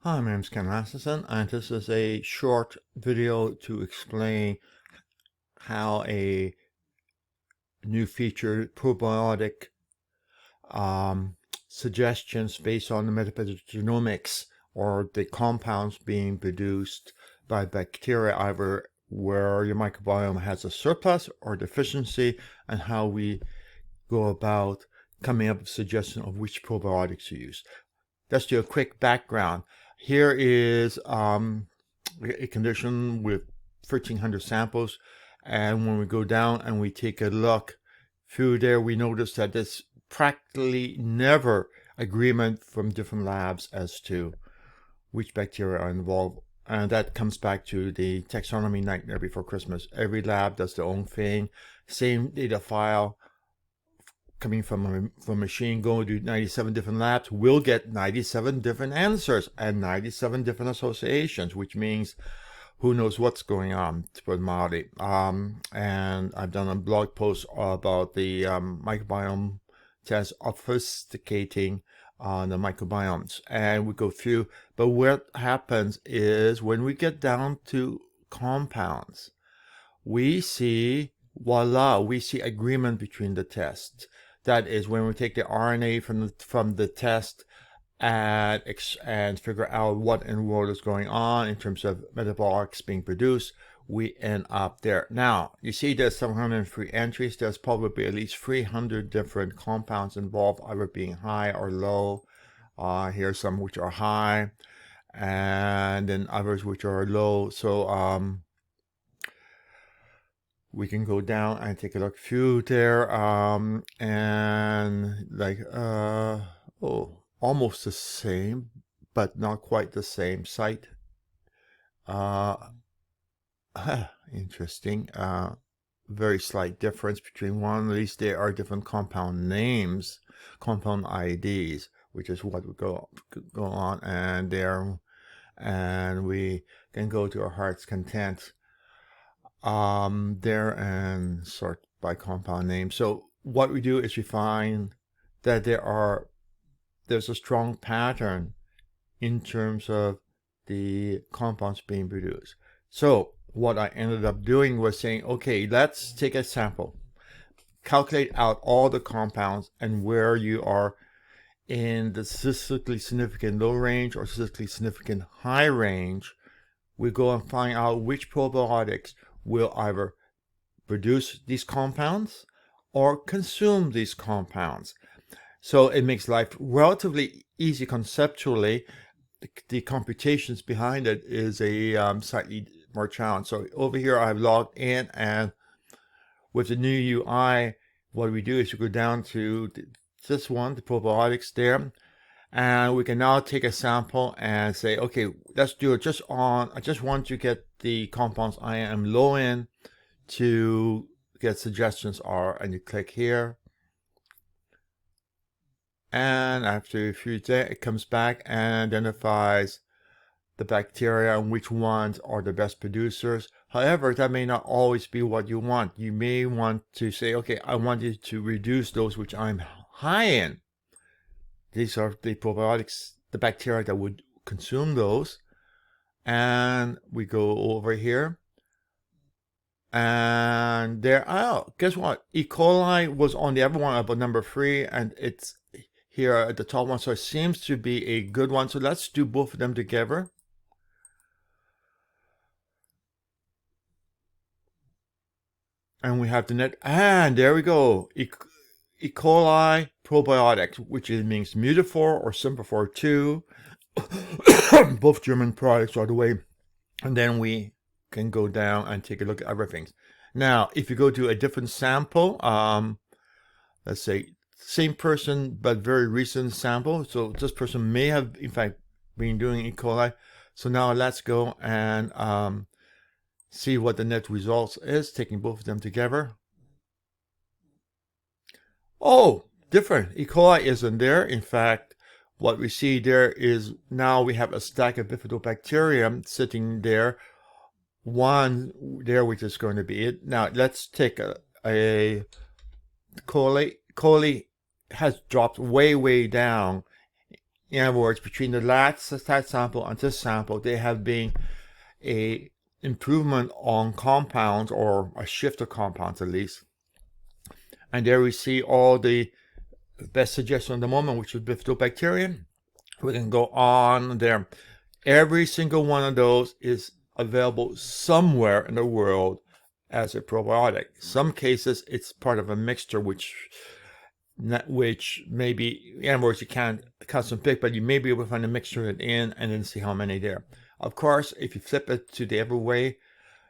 Hi, my name is Ken Rasmussen, and this is a short video to explain how a new feature, probiotic suggestions based on the metagenomics or the compounds being produced by bacteria, either where your microbiome has a surplus or deficiency, and how we go about coming up with suggestions of which probiotics to use. Let's do a quick background. Here is a condition with 1,300 samples, and when we go down and we take a look through there, we notice that there's practically never agreement from different labs as to which bacteria are involved. And that comes back to the taxonomy nightmare before Christmas. Every lab does their own thing, same data file coming from a machine, going to 97 different labs, we'll get 97 different answers and 97 different associations, which means who knows what's going on, to put it mildly. And I've done a blog post about the microbiome test obfuscating the microbiomes, and we go through. But what happens is when we get down to compounds, we see, voila, we see agreement between the tests. That is, when we take the RNA from the test and figure out what in the world is going on in terms of metabolics being produced, we end up there. Now, you see there's 703 entries. There's probably at least 300 different compounds involved, either being high or low. Here's some which are high, and then others which are low. So we can go down and take a look through there, and like, almost the same, but not quite the same site. Interesting. Very slight difference between one. At least there are different compound names, compound IDs, which is what we go on, and there, and we can go to our heart's content there and sort by compound name. So what we do is we find that there's a strong pattern in terms of the compounds being produced. So what I ended up doing was saying, okay, let's take a sample, calculate out all the compounds and where you are in the statistically significant low range or statistically significant high range. We go and find out which probiotics will either produce these compounds or consume these compounds. So it makes life relatively easy conceptually. The computations behind it is a slightly more challenge. So over here I've logged in, and with the new UI, what we do is we go down to this one, the probiotics there, and we can now take a sample and say, okay, let's do it just on, I just want to get the compounds I am low in to get suggestions are, and you click here. And after a few days, it comes back and identifies the bacteria and which ones are the best producers. However, that may not always be what you want. You may want to say, okay, I want you to reduce those which I'm high in. These are the probiotics, the bacteria that would consume those. And we go over here. And there, guess what? E. coli was on the other one about number 3, and it's here at the top one. So it seems to be a good one. So let's do both of them together. And we have the net, and there we go. E. coli probiotics, which means Mutafor or Sympafor 2. Both German products are the way. And then we can go down and take a look at other things. Now, if you go to a different sample, let's say same person but very recent sample. So this person may have in fact been doing E. coli. So now let's go and see what the net results is, taking both of them together. Oh, different. E. coli isn't there. In fact, what we see there is now we have a stack of bifidobacterium sitting there. One there, which is going to be it. Now let's take a coli. Coli has dropped way down In other words, between the last test sample and this sample, there have been a improvement on compounds, or a shift of compounds at least. And there we see all the best suggestion at the moment, which is bifidobacterium. We can go on there. Every single one of those is available somewhere in the world as a probiotic. Some cases it's part of a mixture, which maybe, in other words, you can't custom pick, but you may be able to find a mixture in and then see how many there. Of course, if you flip it to the other way,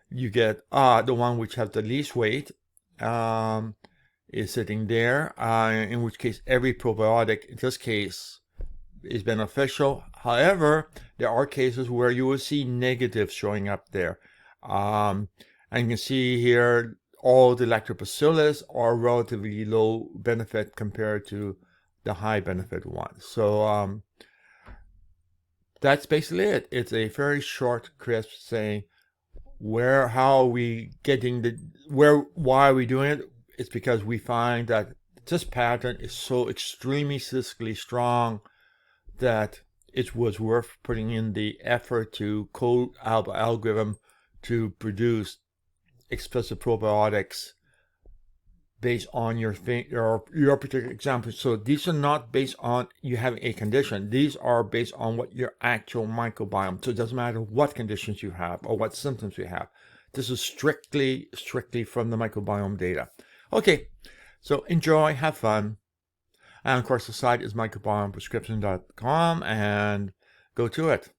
you get the one which has the least weight is sitting there, in which case every probiotic in this case is beneficial. However, there are cases where you will see negatives showing up there. And you can see here all the lactobacillus are relatively low benefit compared to the high benefit ones. So that's basically it. It's a very short, crisp saying how are we getting why are we doing it? It's because we find that this pattern is so extremely statistically strong that it was worth putting in the effort to code our algorithm to produce explicit probiotics based on your particular example. So these are not based on you having a condition. These are based on what your actual microbiome. So it doesn't matter what conditions you have or what symptoms you have. This is strictly from the microbiome data. Okay, so enjoy, have fun. And of course, the site is microbiomeprescription.com, and go to it.